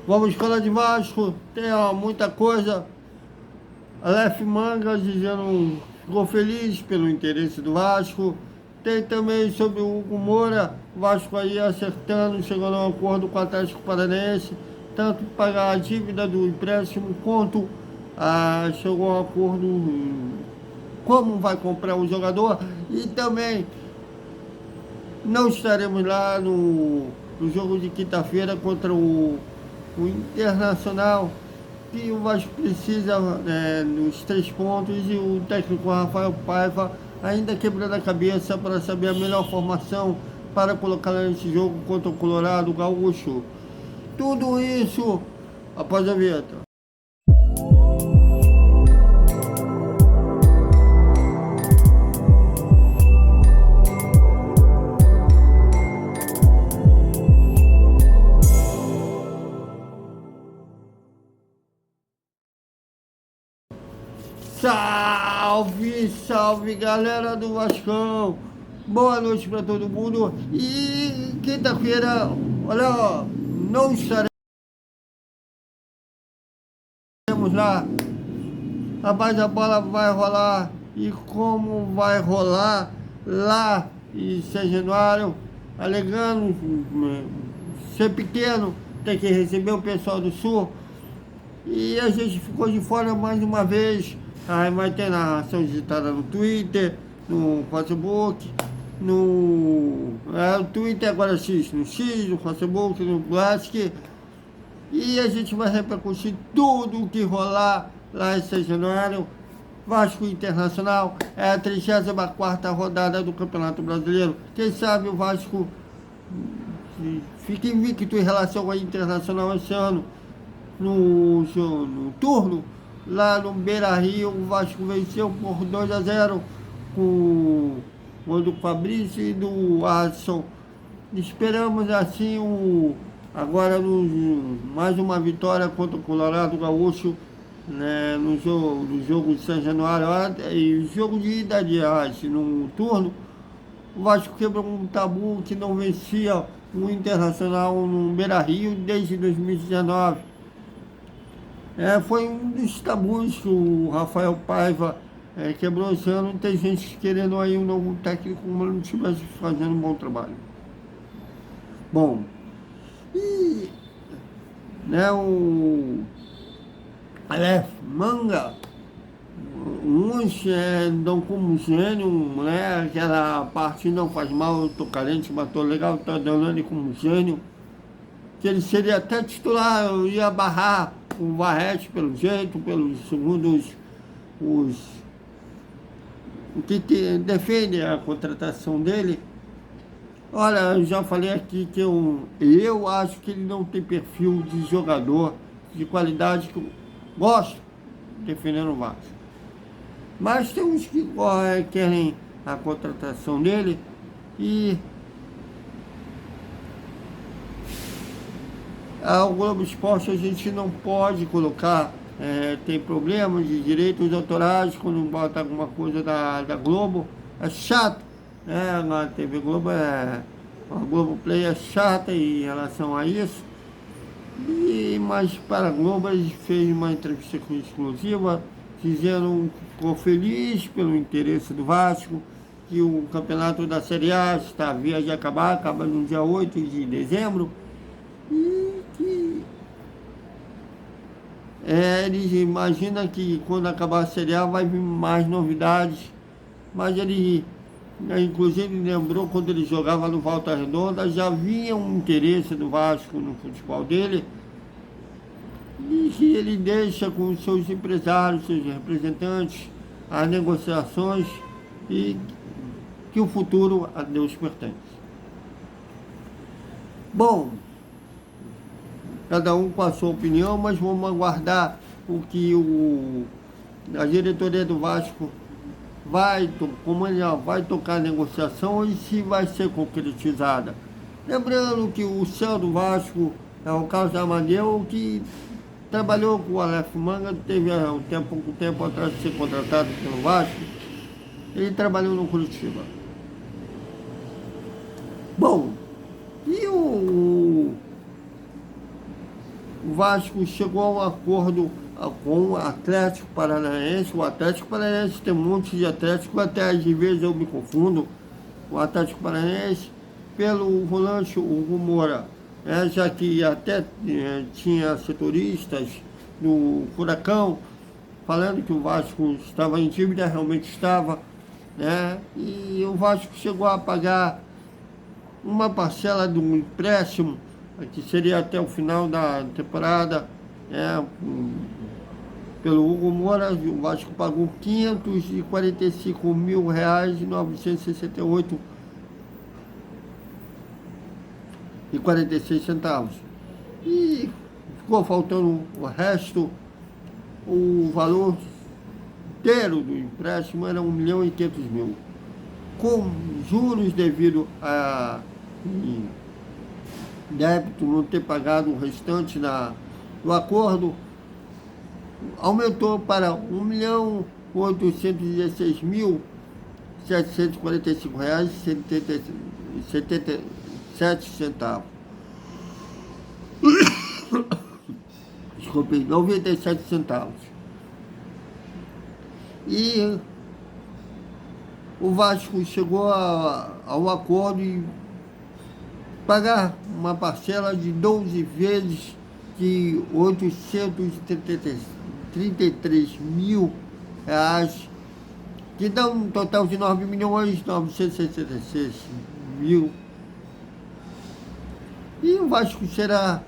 Vamos falar de Vasco, tem muita coisa. Aleph Manga dizendo ficou feliz pelo interesse do Vasco. Tem também sobre o Hugo Moura, Vasco aí acertando, chegando a um acordo com o Atlético Paranaense, tanto pagar a dívida do empréstimo quanto chegou a um acordo como vai comprar o jogador. E também não estaremos lá no jogo de quinta-feira contra o Internacional, que o Vasco precisa dos 3 pontos, e o técnico Rafael Paiva ainda quebrando a cabeça para saber a melhor formação para colocar nesse jogo contra o Colorado Gaúcho. Tudo isso após a vinheta. Salve, salve galera do Vascão, boa noite para todo mundo. E quinta-feira, olha, não estaremos lá, rapaz, a bola vai rolar. E como vai rolar lá em São Januário, alegando ser pequeno, tem que receber o pessoal do Sul, e a gente ficou de fora mais uma vez. Aí vai ter narração digitada no Twitter, no Facebook, no Twitter agora X, no X, no Facebook, no Classic. E a gente vai repercutir tudo o que rolar lá em São Januário. Vasco Internacional é a 34ª rodada do Campeonato Brasileiro. Quem sabe o Vasco fica invicto em relação ao Internacional esse ano. No turno, lá no Beira-Rio, o Vasco venceu por 2-0 com o do Fabrício e do Adson. Esperamos assim agora mais uma vitória contra o Colorado Gaúcho, né, no jogo de São Januário, e o jogo de ida de no turno. O Vasco quebrou um tabu que não vencia o Internacional no Beira-Rio desde 2019. Foi um dos tabus que o Rafael Paiva quebrou esse ano. Tem gente querendo aí um novo técnico, como não estivesse fazendo um bom trabalho. Bom, e o Aleph Manga, uns dão como gênio, né? Aquela parte não faz mal, eu tô carente, mas tô legal, tá dando ele como gênio. Que ele seria até titular, eu ia barrar o Varrete pelo jeito, segundo os que defendem a contratação dele. Olha, eu já falei aqui que eu acho que ele não tem perfil de jogador de qualidade que eu gosto defendendo o Vasco. Mas tem uns que querem a contratação dele e o Globo Esporte a gente não pode colocar, tem problemas de direitos autorais quando bota alguma coisa da Globo, é chato, né? Na TV Globo a Globo Play é chata em relação a isso. Mas para a Globo eles fez uma entrevista exclusiva, dizendo que ficou feliz pelo interesse do Vasco, que o campeonato da Série A está a via de acabar, acaba no dia 8 de dezembro, e que eles imaginam que quando acabar a Série A vai vir mais novidades. Mas ele, inclusive, lembrou quando ele jogava no Volta Redonda, já havia um interesse do Vasco no futebol dele, e que ele deixa com os seus empresários, seus representantes, as negociações, e que o futuro a Deus pertence. Bom, cada um com a sua opinião, mas vamos aguardar o que a diretoria do Vasco como ele vai tocar a negociação e se vai ser concretizada. Lembrando que o céu do Vasco é o Carlos Amadeu, que trabalhou com o Aleph Manga, teve pouco tempo atrás de ser contratado pelo Vasco. Ele trabalhou no Curitiba. Bom, e o Vasco chegou a um acordo com o Atlético Paranaense. O Atlético Paranaense tem um monte de Atlético, até às vezes eu me confundo. O Atlético Paranaense, pelo volante Hugo Moura, já que até tinha setoristas do Furacão falando que o Vasco estava em dívida, realmente estava, né? E o Vasco chegou a pagar uma parcela do empréstimo, que seria até o final da temporada, pelo Hugo Moura. O Vasco pagou R$ 545.968,46. E ficou faltando o resto. O valor inteiro do empréstimo era R$ 1.500.000. Com juros devido a débito não ter pagado o restante do acordo, aumentou para R$ 1.816.745,77. Desculpe, 97 centavos. E o Vasco chegou ao acordo de pagar uma parcela de 12 vezes de R$ 833.000, que dá um total de R$ 9.966.000. E o Vasco será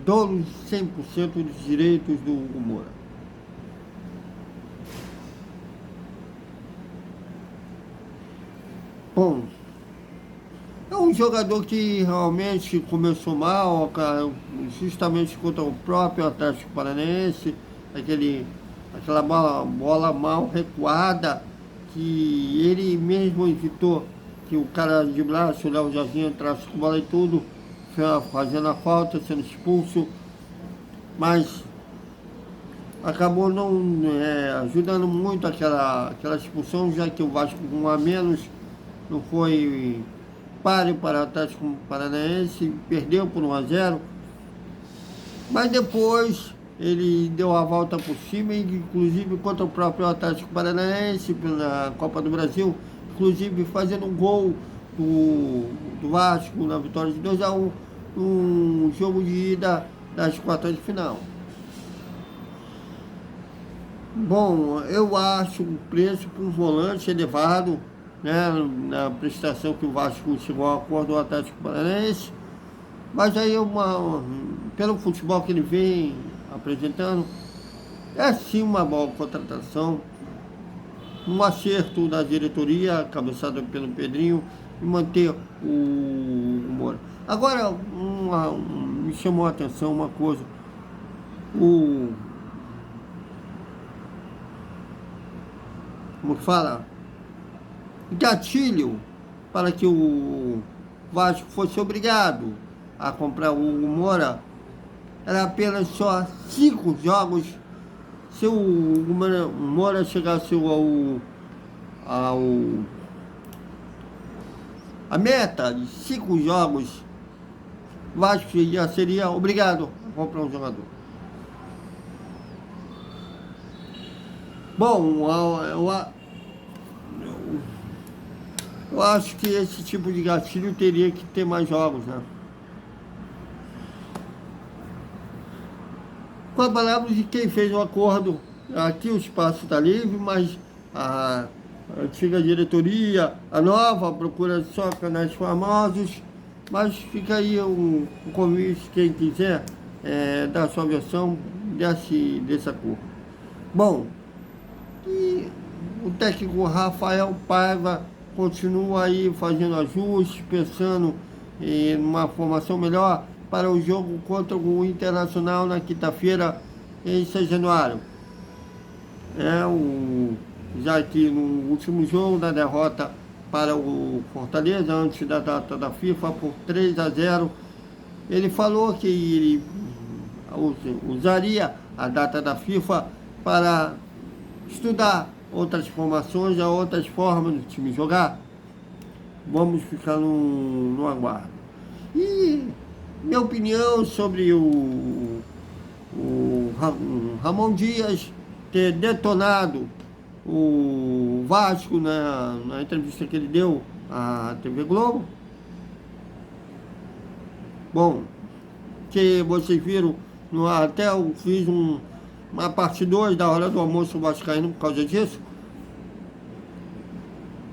dono de 100% dos direitos do Hugo Moura. Bom, é um jogador que realmente começou mal, justamente contra o próprio Atlético Paranaense, aquela bola mal recuada, que ele mesmo evitou que o cara de braço, o Léo Jardim, entrasse com bola e tudo, fazendo a falta, sendo expulso, mas acabou não ajudando muito aquela expulsão, já que o Vasco com um a menos não foi páreo para o Atlético Paranaense, perdeu por 1-0, mas depois ele deu a volta por cima, inclusive contra o próprio Atlético Paranaense, na Copa do Brasil, inclusive fazendo um gol do Vasco na vitória de 2-1, no jogo de ida das quartas de final. Bom, eu acho o preço para um volante elevado, né, na prestação que o Vasco chegou ao acordo do Atlético Paranaense, mas aí pelo futebol que ele vem apresentando, é sim uma boa contratação, um acerto da diretoria, cabeçada pelo Pedrinho, e manter o Moura. Agora, me chamou a atenção uma coisa, como que fala? Gatilho para que o Vasco fosse obrigado a comprar o Hugo Moura era apenas só 5 jogos. Se o Hugo Moura chegasse a meta de 5 jogos, o Vasco já seria obrigado a comprar um jogador. Bom, eu acho que esse tipo de gatilho teria que ter mais jogos, né? Com as palavras de quem fez o acordo, aqui o espaço está livre, mas a antiga diretoria, a nova, procura só canais famosos, mas fica aí um convite, quem quiser dar sua versão desse acordo. Bom, e o técnico Rafael Paiva continua aí fazendo ajustes, pensando em uma formação melhor para o jogo contra o Internacional na quinta-feira em São Januário. Já que no último jogo da derrota para o Fortaleza, antes da data da FIFA, por 3-0, ele falou que ele usaria a data da FIFA para estudar outras formações, outras formas do time jogar. Vamos ficar no aguardo. E minha opinião sobre o Ramon Dias ter detonado o Vasco na entrevista que ele deu à TV Globo. Bom, que vocês viram, até eu fiz uma parte 2 da Hora do Almoço Vascaíno por causa disso.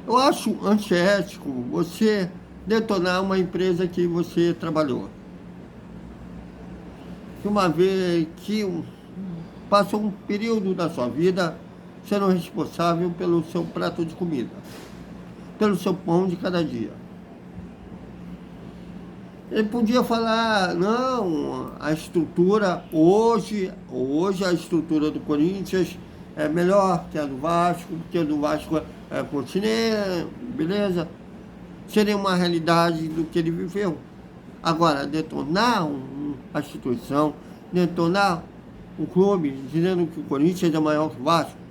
Eu acho antiético você detonar uma empresa que você trabalhou. Uma vez que passou um período da sua vida sendo responsável pelo seu prato de comida, pelo seu pão de cada dia. Ele podia falar, não, a estrutura hoje a estrutura do Corinthians é melhor que a do Vasco, porque a do Vasco é continente, beleza? Seria uma realidade do que ele viveu. Agora, detonar a instituição, detonar o clube, dizendo que o Corinthians é maior que o Vasco.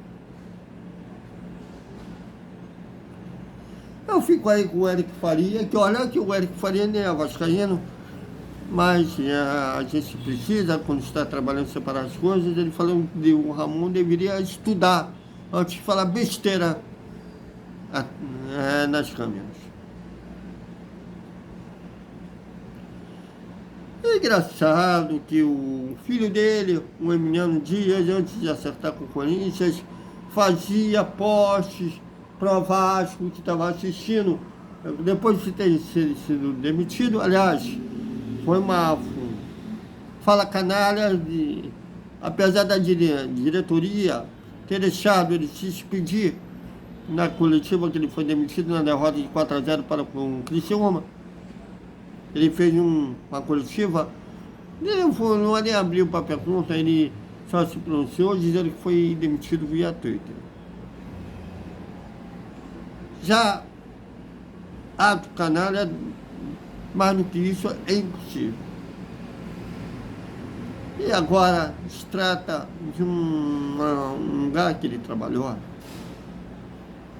Eu fico aí com o Eric Faria, que olha que o Eric Faria nem é vascaíno, mas a gente precisa, quando está trabalhando, separar as coisas. Ele falou que o Ramon deveria estudar antes de falar besteira nas câmeras. É engraçado que o filho dele, o Emiliano Dias, antes de acertar com o Corinthians, fazia posts pro Vasco, que estava assistindo, depois de ter sido demitido. Aliás, foi uma fala canalha, apesar da diretoria ter deixado ele se despedir na coletiva que ele foi demitido na derrota de 4-0 para o Criciúma. Ele fez uma coletiva, ele não nem abriu para a pergunta, ele só se pronunciou dizendo que foi demitido via Twitter. Já ato canalha, mais do que isso, é impossível. E agora se trata de um lugar que ele trabalhou.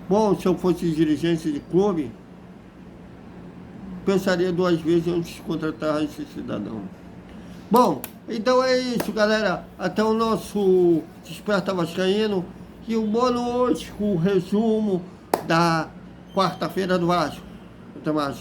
Bom, se eu fosse dirigente de clube, pensaria 2 vezes antes de contratar esse cidadão. Bom, então é isso, galera. Até o nosso Desperta Vascaíno. E um boa noite com o resumo da quarta-feira do Vasco. Até mais.